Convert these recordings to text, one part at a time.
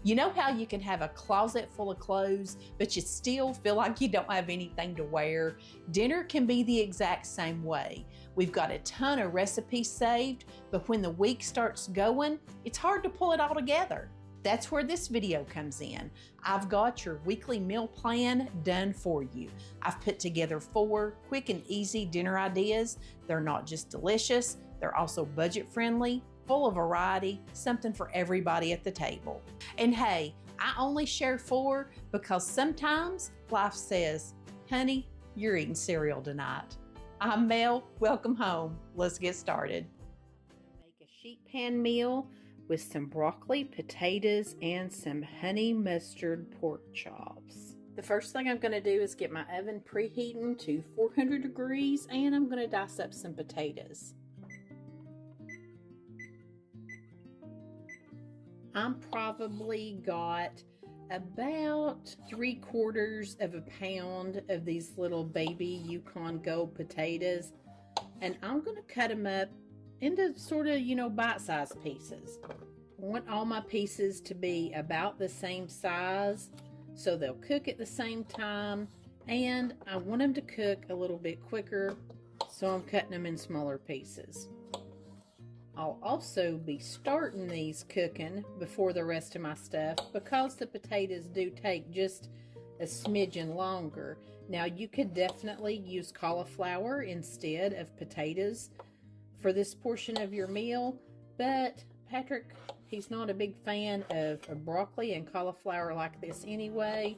You know how you can have a closet full of clothes, but you still feel like you don't have anything to wear? Dinner can be the exact same way. We've got a ton of recipes saved, but when the week starts going, it's hard to pull it all together. That's where this video comes in. I've got your weekly meal plan done for you. I've put together 4 quick and easy dinner ideas. They're not just delicious, they're also budget friendly, full of variety, something for everybody at the table. And hey, I only share 4 because sometimes life says, honey, you're eating cereal tonight. I'm Mel, welcome home. Let's get started. Make a sheet pan meal with some broccoli, potatoes, and some honey mustard pork chops. The first thing I'm going to do is get my oven preheating to 400 degrees, and I'm going to dice up some potatoes. I'm probably got about 3/4 of a pound of these little baby Yukon Gold potatoes, and I'm going to cut them up into sort of, bite-sized pieces. I want all my pieces to be about the same size so they'll cook at the same time, and I want them to cook a little bit quicker, so I'm cutting them in smaller pieces. I'll also be starting these cooking before the rest of my stuff because the potatoes do take just a smidgen longer. Now, you could definitely use cauliflower instead of potatoes for this portion of your meal, but Patrick, he's not a big fan of broccoli and cauliflower like this anyway,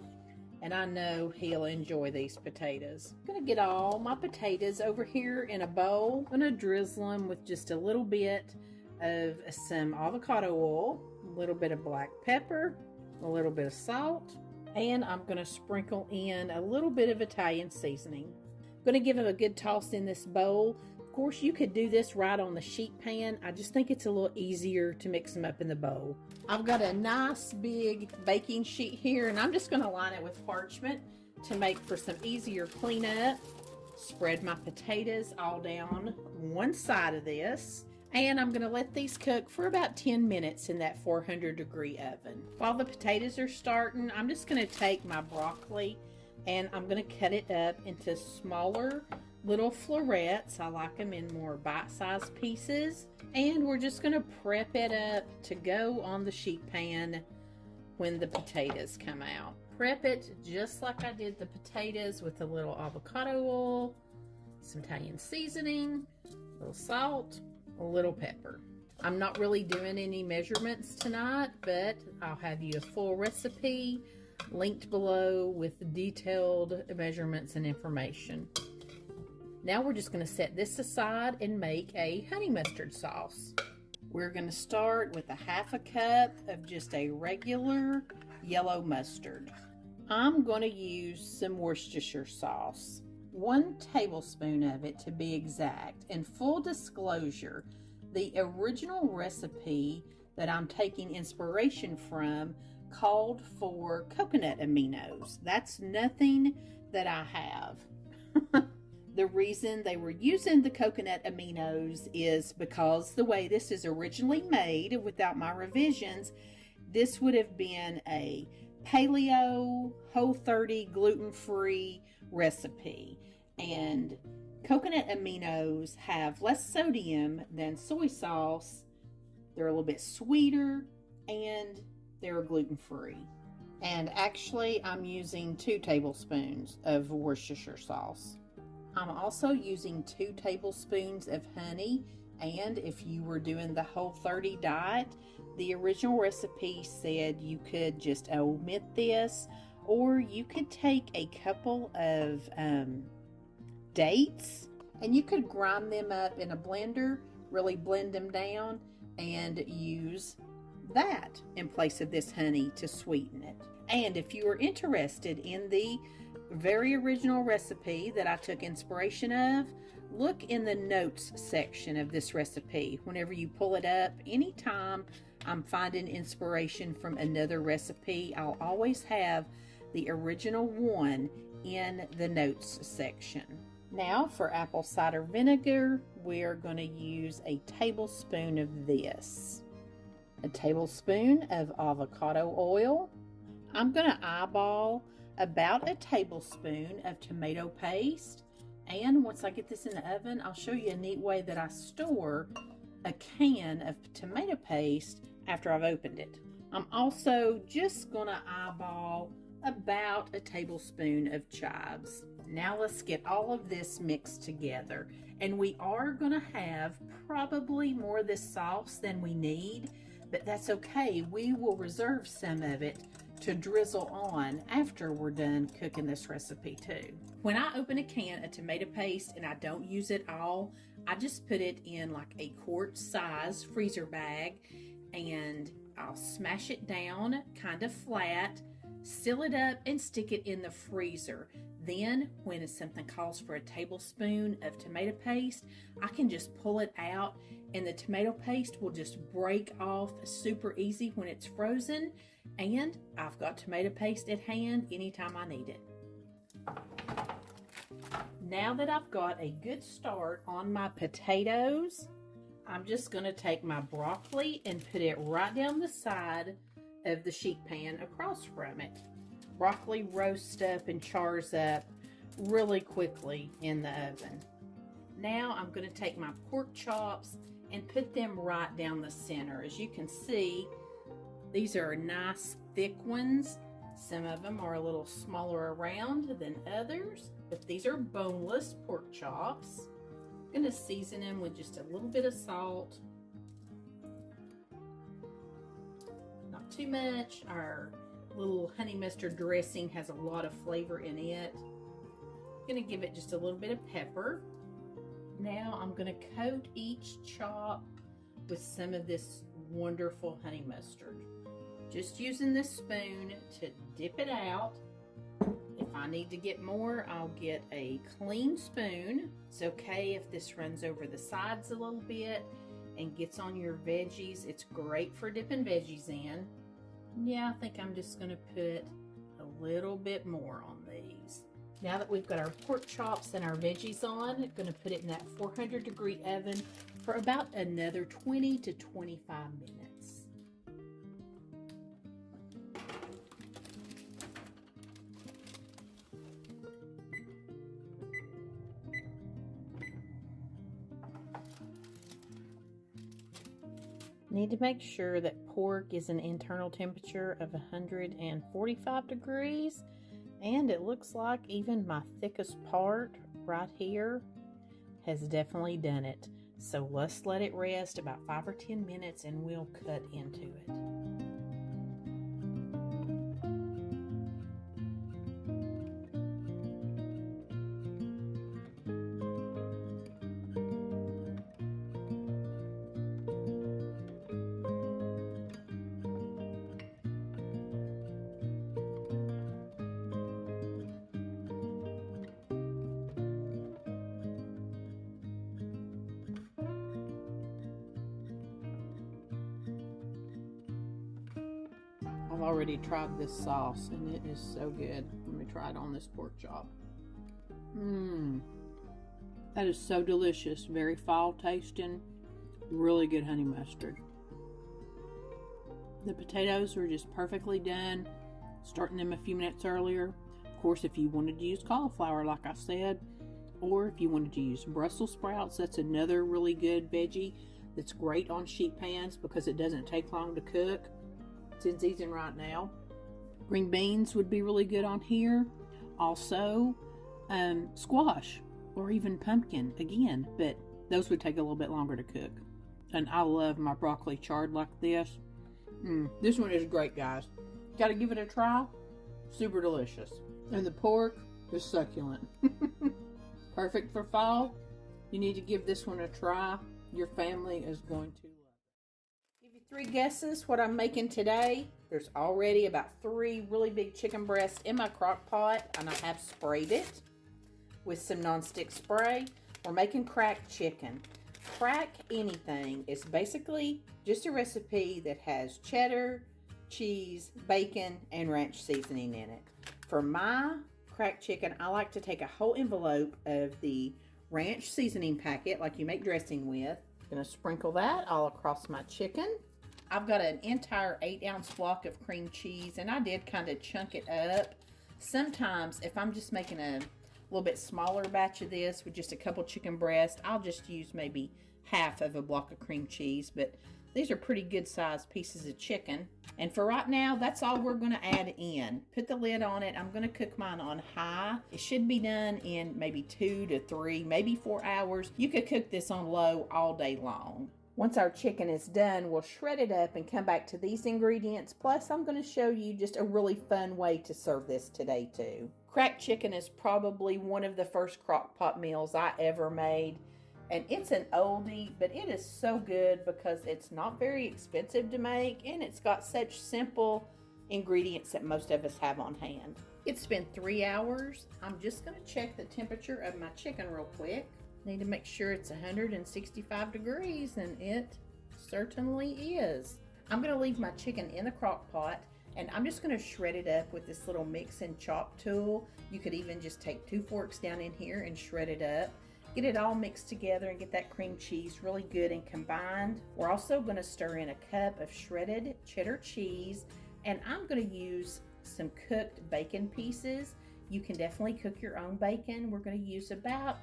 and I know he'll enjoy these potatoes. I'm gonna get all my potatoes over here in a bowl. I'm gonna drizzle them with just a little bit of some avocado oil, a little bit of black pepper, a little bit of salt, and I'm gonna sprinkle in a little bit of Italian seasoning. I'm gonna give them a good toss in this bowl. Of course, you could do this right on the sheet pan. I just think it's a little easier to mix them up in the bowl. I've got a nice big baking sheet here, and I'm just going to line it with parchment to make for some easier cleanup. Spread my potatoes all down one side of this, and I'm going to let these cook for about 10 minutes in that 400-degree oven. While the potatoes are starting, I'm just going to take my broccoli and I'm going to cut it up into smaller little florets. I like them in more bite-sized pieces, and we're just going to prep it up to go on the sheet pan when the potatoes come out. Prep it just like I did the potatoes with a little avocado oil, some Italian seasoning, a little salt, a little pepper. I'm not really doing any measurements tonight, but I'll have you a full recipe linked below with detailed measurements and information. Now we're just going to set this aside and make a honey mustard sauce. We're going to start with a 1/2 cup of just a regular yellow mustard. I'm going to use some Worcestershire sauce, 1 tablespoon of it to be exact. And full disclosure, the original recipe that I'm taking inspiration from called for coconut aminos. That's nothing that I have. The reason they were using the coconut aminos is because the way this is originally made, without my revisions, this would have been a paleo, Whole30, gluten-free recipe. And coconut aminos have less sodium than soy sauce. They're a little bit sweeter, and they're gluten-free. And actually, I'm using 2 tablespoons of Worcestershire sauce. I'm also using 2 tablespoons of honey, and if you were doing the Whole30 diet, the original recipe said you could just omit this, or you could take a couple of dates and you could grind them up in a blender, really blend them down, and use that in place of this honey to sweeten it. And if you are interested in the very original recipe that I took inspiration of, look in the notes section of this recipe. Whenever you pull it up, anytime I'm finding inspiration from another recipe, I'll always have the original one in the notes section. Now for apple cider vinegar, we're going to use a tablespoon of this. a tablespoon of avocado oil. I'm going to eyeball about a tablespoon of tomato paste. And once I get this in the oven, I'll show you a neat way that I store a can of tomato paste after I've opened it. I'm also just going to eyeball about a tablespoon of chives. Now let's get all of this mixed together. And we are going to have probably more of this sauce than we need, but that's okay. We will reserve some of it to drizzle on after we're done cooking this recipe too. When I open a can of tomato paste and I don't use it all, I just put it in like a quart size freezer bag and I'll smash it down kind of flat, seal it up and stick it in the freezer. Then when something calls for a tablespoon of tomato paste, I can just pull it out and the tomato paste will just break off super easy when it's frozen. And I've got tomato paste at hand anytime I need it. Now that I've got a good start on my potatoes, I'm just going to take my broccoli and put it right down the side of the sheet pan across from it. Broccoli roasts up and chars up really quickly in the oven. Now I'm going to take my pork chops and put them right down the center. As you can see, these are nice thick ones. Some of them are a little smaller around than others, but these are boneless pork chops. I'm going to season them with just a little bit of salt. Not too much. Our little honey mustard dressing has a lot of flavor in it. I'm going to give it just a little bit of pepper. Now I'm going to coat each chop with some of this wonderful honey mustard. Just using this spoon to dip it out. If I need to get more, I'll get a clean spoon. It's okay if this runs over the sides a little bit and gets on your veggies. It's great for dipping veggies in. Yeah, I think I'm just going to put a little bit more on these. Now that we've got our pork chops and our veggies on, I'm going to put it in that 400-degree oven for about another 20 to 25 minutes. Need to make sure that pork is an internal temperature of 145 degrees, and it looks like even my thickest part right here has definitely done it. So let's let it rest about 5 or 10 minutes and we'll cut into it. I've already tried this sauce and it is so good. Let me try it on this pork chop. That is so delicious. Very fall tasting. Really good honey mustard. The potatoes are just perfectly done. Starting them a few minutes earlier. Of course, if you wanted to use cauliflower like I said, or if you wanted to use Brussels sprouts, that's another really good veggie that's great on sheet pans because it doesn't take long to cook. It's in season right now. Green beans would be really good on here. Also, squash or even pumpkin again, but those would take a little bit longer to cook. And I love my broccoli charred like this. This one is great, guys. Gotta give it a try. Super delicious. And the pork is succulent. Perfect for fall. You need to give this one a try. Your family is going to love it. Give you 3 guesses what I'm making today. There's already about 3 really big chicken breasts in my crock pot, and I have sprayed it with some nonstick spray. We're making cracked chicken. Crack anything is basically just a recipe that has cheddar, cheese, bacon, and ranch seasoning in it. For my cracked chicken, I like to take a whole envelope of the ranch seasoning packet like you make dressing with. I'm going to sprinkle that all across my chicken. I've got an entire 8-ounce block of cream cheese, and I did kind of chunk it up. Sometimes if I'm just making a little bit smaller batch of this with just a couple chicken breasts, I'll just use maybe half of a block of cream cheese, but these are pretty good sized pieces of chicken. And for right now, that's all we're going to add in. Put the lid on it. I'm going to cook mine on high. It should be done in maybe 2 to 3, maybe 4 hours. You could cook this on low all day long. Once our chicken is done, we'll shred it up and come back to these ingredients. Plus, I'm going to show you just a really fun way to serve this today too. Cracked chicken is probably one of the first Crockpot meals I ever made. And it's an oldie, but it is so good because it's not very expensive to make and it's got such simple ingredients that most of us have on hand. It's been 3 hours. I'm just going to check the temperature of my chicken real quick. Need to make sure it's 165 degrees, and it certainly is. I'm going to leave my chicken in the crock pot, and I'm just going to shred it up with this little mix and chop tool. You could even just take 2 forks down in here and shred it up. Get it all mixed together and get that cream cheese really good and combined. We're also going to stir in a cup of shredded cheddar cheese, and I'm going to use some cooked bacon pieces. You can definitely cook your own bacon. We're going to use about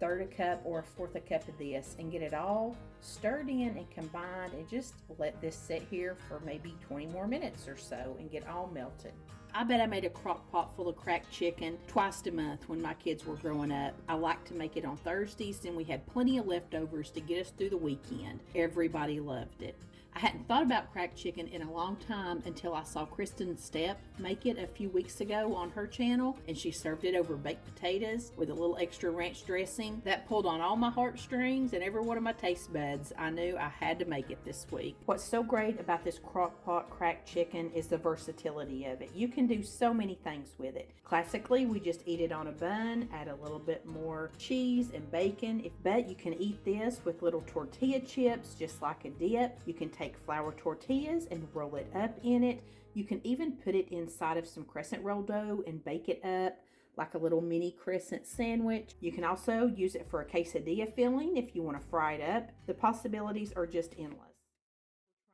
1/3 cup or 1/4 cup of this and get it all stirred in and combined, and just let this sit here for maybe 20 more minutes or so and get all melted. I bet I made a crock pot full of cracked chicken twice a month when my kids were growing up. I like to make it on Thursdays, and we had plenty of leftovers to get us through the weekend. Everybody loved it. I hadn't thought about cracked chicken in a long time until I saw Kristen Stepp make it a few weeks ago on her channel, and she served it over baked potatoes with a little extra ranch dressing. That pulled on all my heartstrings and every one of my taste buds. I knew I had to make it this week. What's so great about this crock pot cracked chicken is the versatility of it. You can do so many things with it. Classically, we just eat it on a bun, add a little bit more cheese and bacon. But you can eat this with little tortilla chips, just like a dip. You can take flour tortillas and roll it up in it. You can even put it inside of some crescent roll dough and bake it up like a little mini crescent sandwich. You can also use it for a quesadilla filling if you want to fry it up. The possibilities are just endless.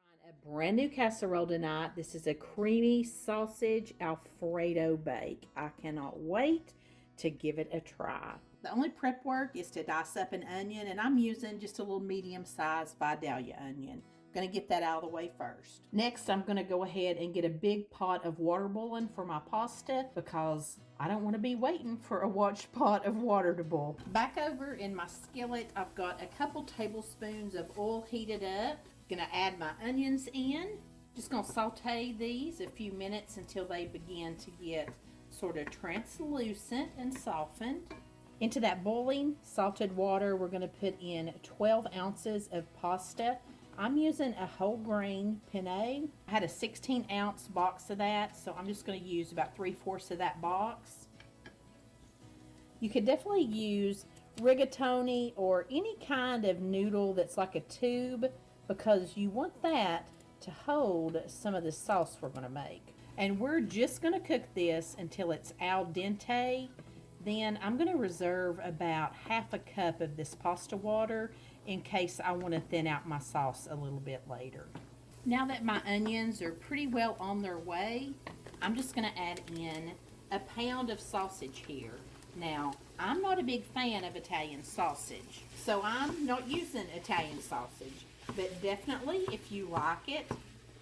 We're trying a brand new casserole tonight. This is a creamy sausage Alfredo bake. I cannot wait to give it a try. The only prep work is to dice up an onion, and I'm using just a little medium-sized Vidalia onion. Going to get that out of the way first. Next, I'm going to go ahead and get a big pot of water boiling for my pasta because I don't want to be waiting for a watch pot of water to boil. Back over in my skillet, I've got a couple tablespoons of oil heated up. Going to add my onions in. Just going to saute these a few minutes until they begin to get sort of translucent and softened. Into that boiling salted water, we're going to put in 12 ounces of pasta. I'm using a whole grain penne. I had a 16-ounce box of that, so I'm just going to use about 3/4 of that box. You could definitely use rigatoni or any kind of noodle that's like a tube, because you want that to hold some of the sauce we're going to make. And we're just going to cook this until it's al dente. Then I'm going to reserve about 1/2 cup of this pasta water in case I want to thin out my sauce a little bit later. Now that my onions are pretty well on their way, I'm just going to add in a pound of sausage here. Now, I'm not a big fan of Italian sausage, so I'm not using Italian sausage. But definitely, if you like it,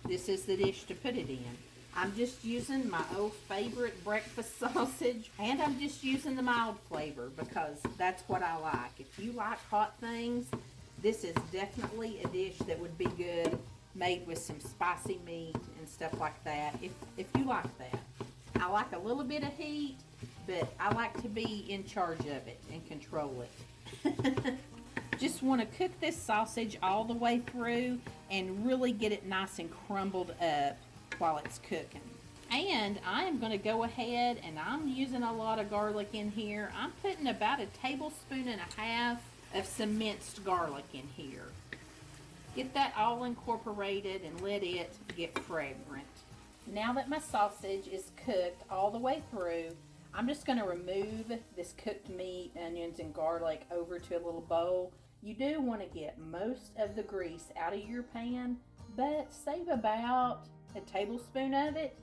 this is the dish to put it in. I'm just using my old favorite breakfast sausage, and I'm just using the mild flavor because that's what I like. If you like hot things, this is definitely a dish that would be good made with some spicy meat and stuff like that, if you like that. I like a little bit of heat, but I like to be in charge of it and control it. Just want to cook this sausage all the way through and really get it nice and crumbled up while it's cooking. And I am going to go ahead, and I'm using a lot of garlic in here. I'm putting about 1.5 tablespoons of some minced garlic in here. Get that all incorporated and let it get fragrant. Now that my sausage is cooked all the way through, I'm just going to remove this cooked meat, onions, and garlic over to a little bowl. You do want to get most of the grease out of your pan, but save about a tablespoon of it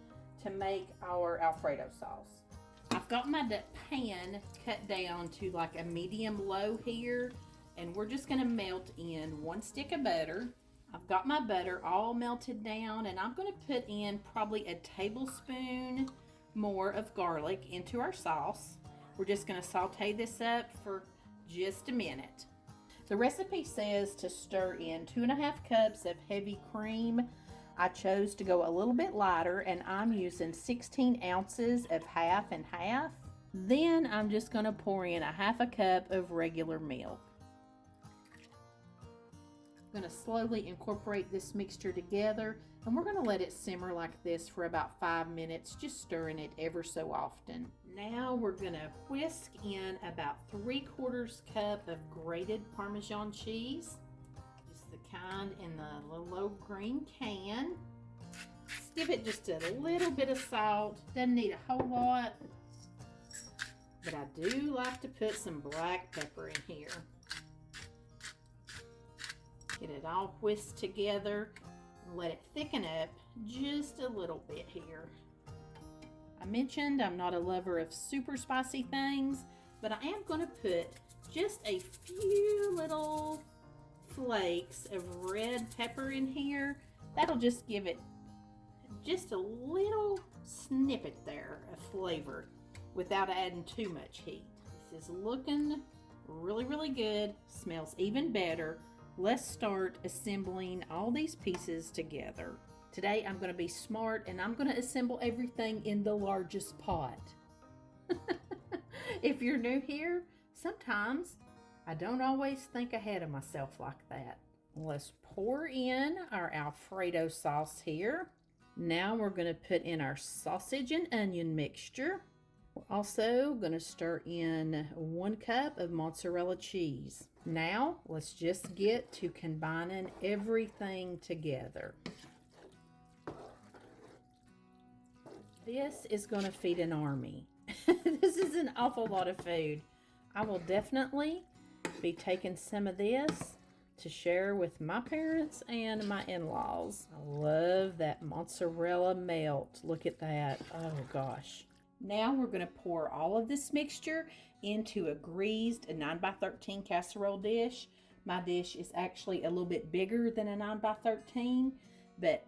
to make our Alfredo sauce. I've got my pan cut down to like a medium low here, and we're just gonna melt in 1 stick of butter. I've got my butter all melted down, and I'm gonna put in probably a tablespoon more of garlic into our sauce. We're just gonna saute this up for just a minute. The recipe says to stir in 2.5 cups of heavy cream. I chose to go a little bit lighter, and I'm using 16 ounces of half and half. Then I'm just gonna pour in 1/2 cup of regular milk. I'm gonna slowly incorporate this mixture together, and we're gonna let it simmer like this for about 5 minutes, just stirring it ever so often. Now we're gonna whisk in about 3/4 cup of grated Parmesan cheese, just the kind in the little green can. Let's give it just a little bit of salt. Doesn't need a whole lot, but I do like to put some black pepper in here. Get it all whisked together and let it thicken up just a little bit here. I mentioned I'm not a lover of super spicy things, but I am going to put just a few little flakes of red pepper in here. That'll just give it just a little snippet there of flavor without adding too much heat. This is looking really, really good. Smells even better. Let's start assembling all these pieces together. Today I'm going to be smart, and I'm going to assemble everything in the largest pot. If you're new here, sometimes I don't always think ahead of myself like that. Let's pour in our Alfredo sauce here. Now we're going to put in our sausage and onion mixture. We're also going to stir in 1 cup of mozzarella cheese. Now let's just get to combining everything together. This is going to feed an army. This is an awful lot of food. I will definitely be taking some of this to share with my parents and my in-laws. I love that mozzarella melt. Look at that. Oh gosh. Now we're going to pour all of this mixture into a greased 9x13 casserole dish. My dish is actually a little bit bigger than a 9x13, but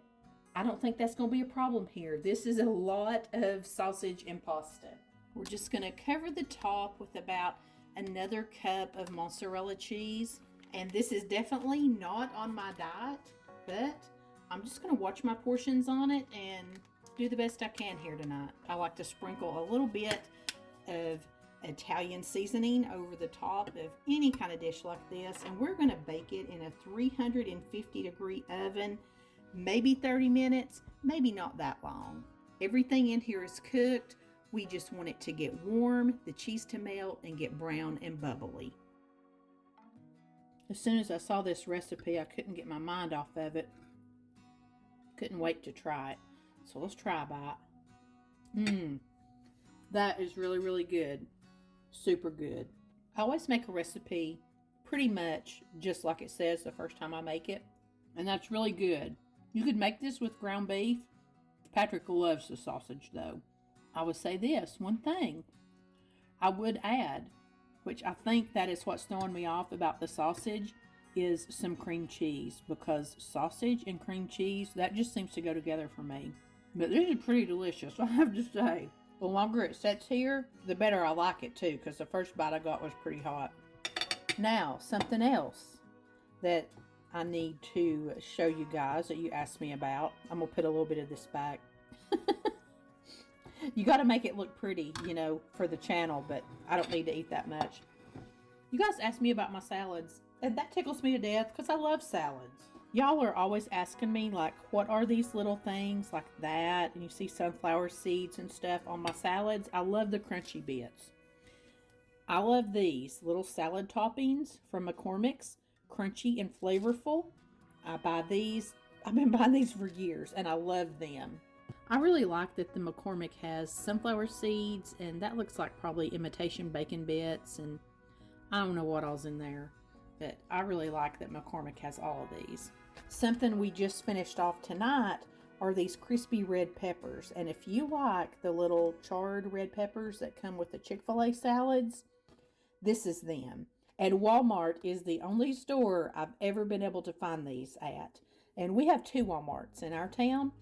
I don't think that's going to be a problem here. This is a lot of sausage and pasta. We're just going to cover the top with about another cup of mozzarella cheese. And this is definitely not on my diet, but I'm just going to watch my portions on it and do the best I can here tonight. I like to sprinkle a little bit of Italian seasoning over the top of any kind of dish like this, and we're going to bake it in a 350-degree oven, maybe 30 minutes, maybe not that long. Everything in here is cooked. We just want it to get warm, the cheese to melt, and get brown and bubbly. As soon as I saw this recipe, I couldn't get my mind off of it. Couldn't wait to try it. So let's try a bite. That is really, really good. Super good. I always make a recipe pretty much just like it says the first time I make it. And that's really good. You could make this with ground beef. Patrick loves the sausage though. I would say this one thing I would add, which I think that is what's throwing me off about the sausage, is some cream cheese, because sausage and cream cheese, that just seems to go together for me. But this is pretty delicious, I have to say. The longer it sits here, the better I like it too, because the first bite I got was pretty hot. Now, something else that I need to show you guys that you asked me about. I'm going to put a little bit of this back. You got to make it look pretty, you know, for the channel, but I don't need to eat that much. You guys asked me about my salads, and that tickles me to death because I love salads. Y'all are always asking me, like, what are these little things like that? And you see sunflower seeds and stuff on my salads. I love the crunchy bits. I love these little salad toppings from McCormick's, crunchy and flavorful. I buy these. I've been buying these for years, and I love them. I really like that the McCormick has sunflower seeds, and that looks like probably imitation bacon bits, and I don't know what all's in there, but I really like that McCormick has all of these. Something we just finished off tonight are these crispy red peppers. And if you like the little charred red peppers that come with the Chick-fil-A salads, this is them. And Walmart is the only store I've ever been able to find these at. And we have 2 Walmarts in our town.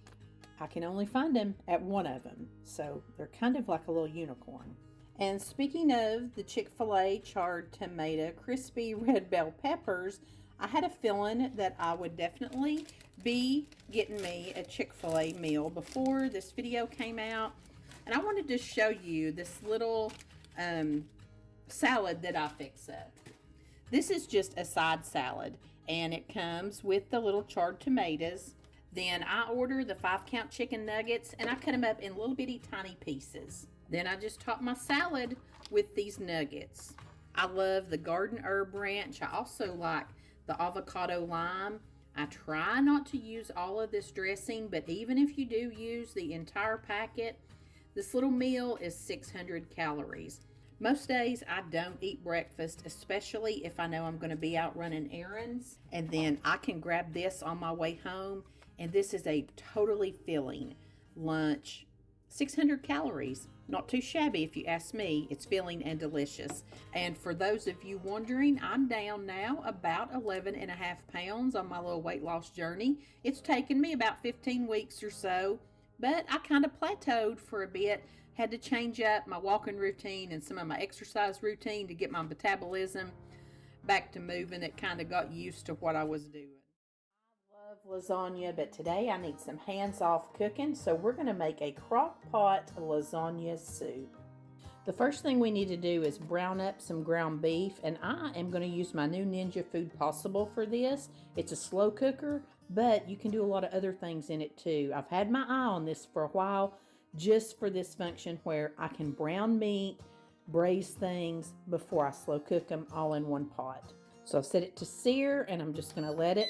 I can only find them at one of them. So they're kind of like a little unicorn. And speaking of the Chick-fil-A charred tomato crispy red bell peppers, I had a feeling that I would definitely be getting me a Chick-fil-A meal before this video came out. And I wanted to show you this little salad that I fix up. This is just a side salad, and it comes with the little charred tomatoes. Then I order the 5-count chicken nuggets, and I cut them up in little bitty tiny pieces. Then I just top my salad with these nuggets. I love the garden herb ranch. I also like the avocado lime. I try not to use all of this dressing, but even if you do use the entire packet, this little meal is 600 calories. Most days I don't eat breakfast, especially if I know I'm going to be out running errands. And then I can grab this on my way home, and this is a totally filling lunch. 600 calories. Not too shabby if you ask me. It's filling and delicious. And for those of you wondering, I'm down now about 11.5 pounds on my little weight loss journey. It's taken me about 15 weeks or so, but I kind of plateaued for a bit. Had to change up my walking routine and some of my exercise routine to get my metabolism back to moving. It kind of got used to what I was doing. I love lasagna, but today I need some hands-off cooking, so we're going to make a Crockpot lasagna soup. The first thing we need to do is brown up some ground beef, and I am going to use my new Ninja Food Possible for this. It's a slow cooker, but you can do a lot of other things in it too. I've had my eye on this for a while, just for this function where I can brown meat, braise things before I slow cook them all in one pot. So I've set it to sear, and I'm just going to let it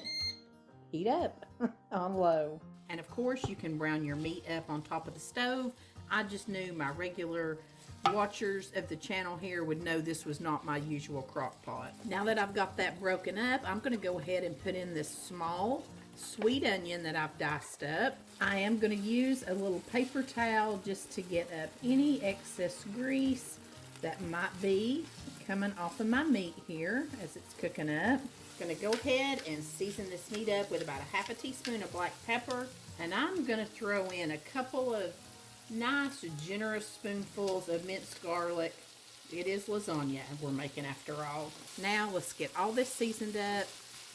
heat up on low. And of course you can brown your meat up on top of the stove. I just knew my regular watchers of the channel here would know this was not my usual crock pot. Now that I've got that broken up, I'm going to go ahead and put in this small sweet onion that I've diced up. I am going to use a little paper towel just to get up any excess grease that might be coming off of my meat here as it's cooking up. Going to go ahead and season this meat up with about a half a teaspoon of black pepper, and I'm going to throw in a couple of nice generous spoonfuls of minced garlic. It is lasagna we're making after all. Now let's get all this seasoned up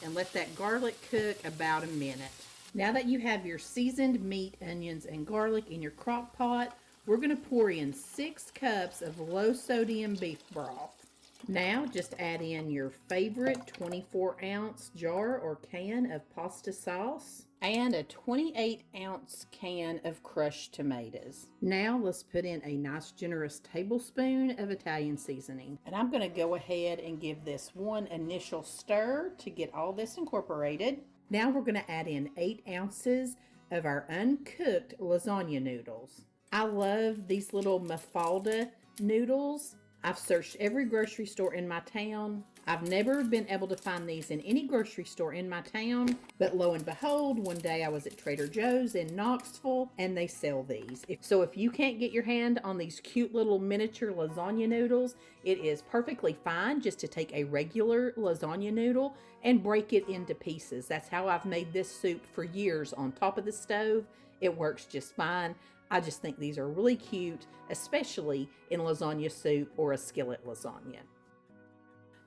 and let that garlic cook about a minute. Now that you have your seasoned meat, onions, and garlic in your crock pot, we're going to pour in 6 cups of low sodium beef broth. Now just add in your favorite 24-ounce jar or can of pasta sauce and a 28-ounce can of crushed tomatoes. Now let's put in a nice generous tablespoon of Italian seasoning. And I'm going to go ahead and give this one initial stir to get all this incorporated. Now we're going to add in 8 ounces of our uncooked lasagna noodles. I love these little Mafalda noodles. I've searched every grocery store in my town. I've never been able to find these in any grocery store in my town, but lo and behold, one day I was at Trader Joe's in Knoxville and they sell these. So if you can't get your hand on these cute little miniature lasagna noodles, it is perfectly fine just to take a regular lasagna noodle and break it into pieces. That's how I've made this soup for years on top of the stove. It works just fine. I just think these are really cute, especially in lasagna soup or a skillet lasagna.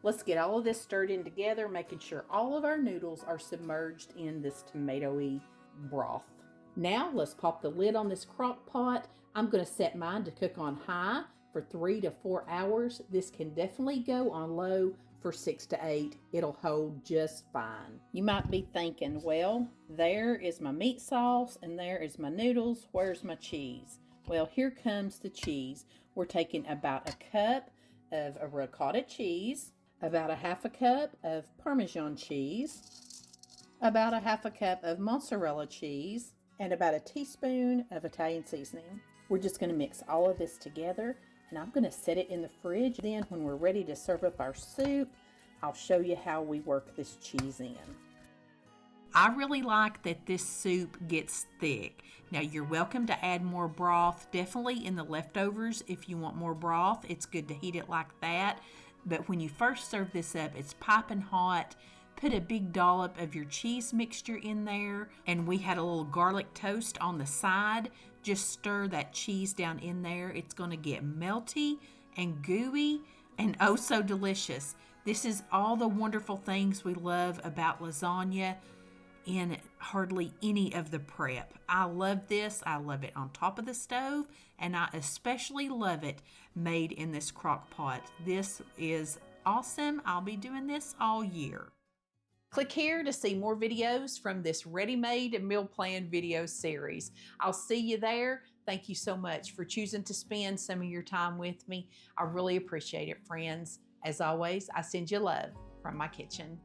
Let's get all of this stirred in together, making sure all of our noodles are submerged in this tomatoey broth. Now let's pop the lid on this crock pot. I'm going to set mine to cook on high for 3 to 4 hours. This can definitely go on low for 6 to 8. It'll hold just fine. You might be thinking, well, there is my meat sauce and there is my noodles. Where's my cheese? Well, here comes the cheese. We're taking about a cup of a ricotta cheese, about a half a cup of Parmesan cheese, about a half a cup of mozzarella cheese, and about a teaspoon of Italian seasoning. We're just going to mix all of this together, and I'm going to set it in the fridge. Then when we're ready to serve up our soup, I'll show you how we work this cheese in. I really like that this soup gets thick. Now you're welcome to add more broth, definitely in the leftovers if you want more broth. It's good to heat it like that. But when you first serve this up, it's piping hot. Put a big dollop of your cheese mixture in there, and we had a little garlic toast on the side. Just stir that cheese down in there. It's going to get melty and gooey and oh so delicious. This is all the wonderful things we love about lasagna in hardly any of the prep. I love this. I love it on top of the stove, and I especially love it made in this crock pot. This is awesome. I'll be doing this all year. Click here to see more videos from this ready-made meal plan video series. I'll see you there. Thank you so much for choosing to spend some of your time with me. I really appreciate it, friends. As always, I send you love from my kitchen.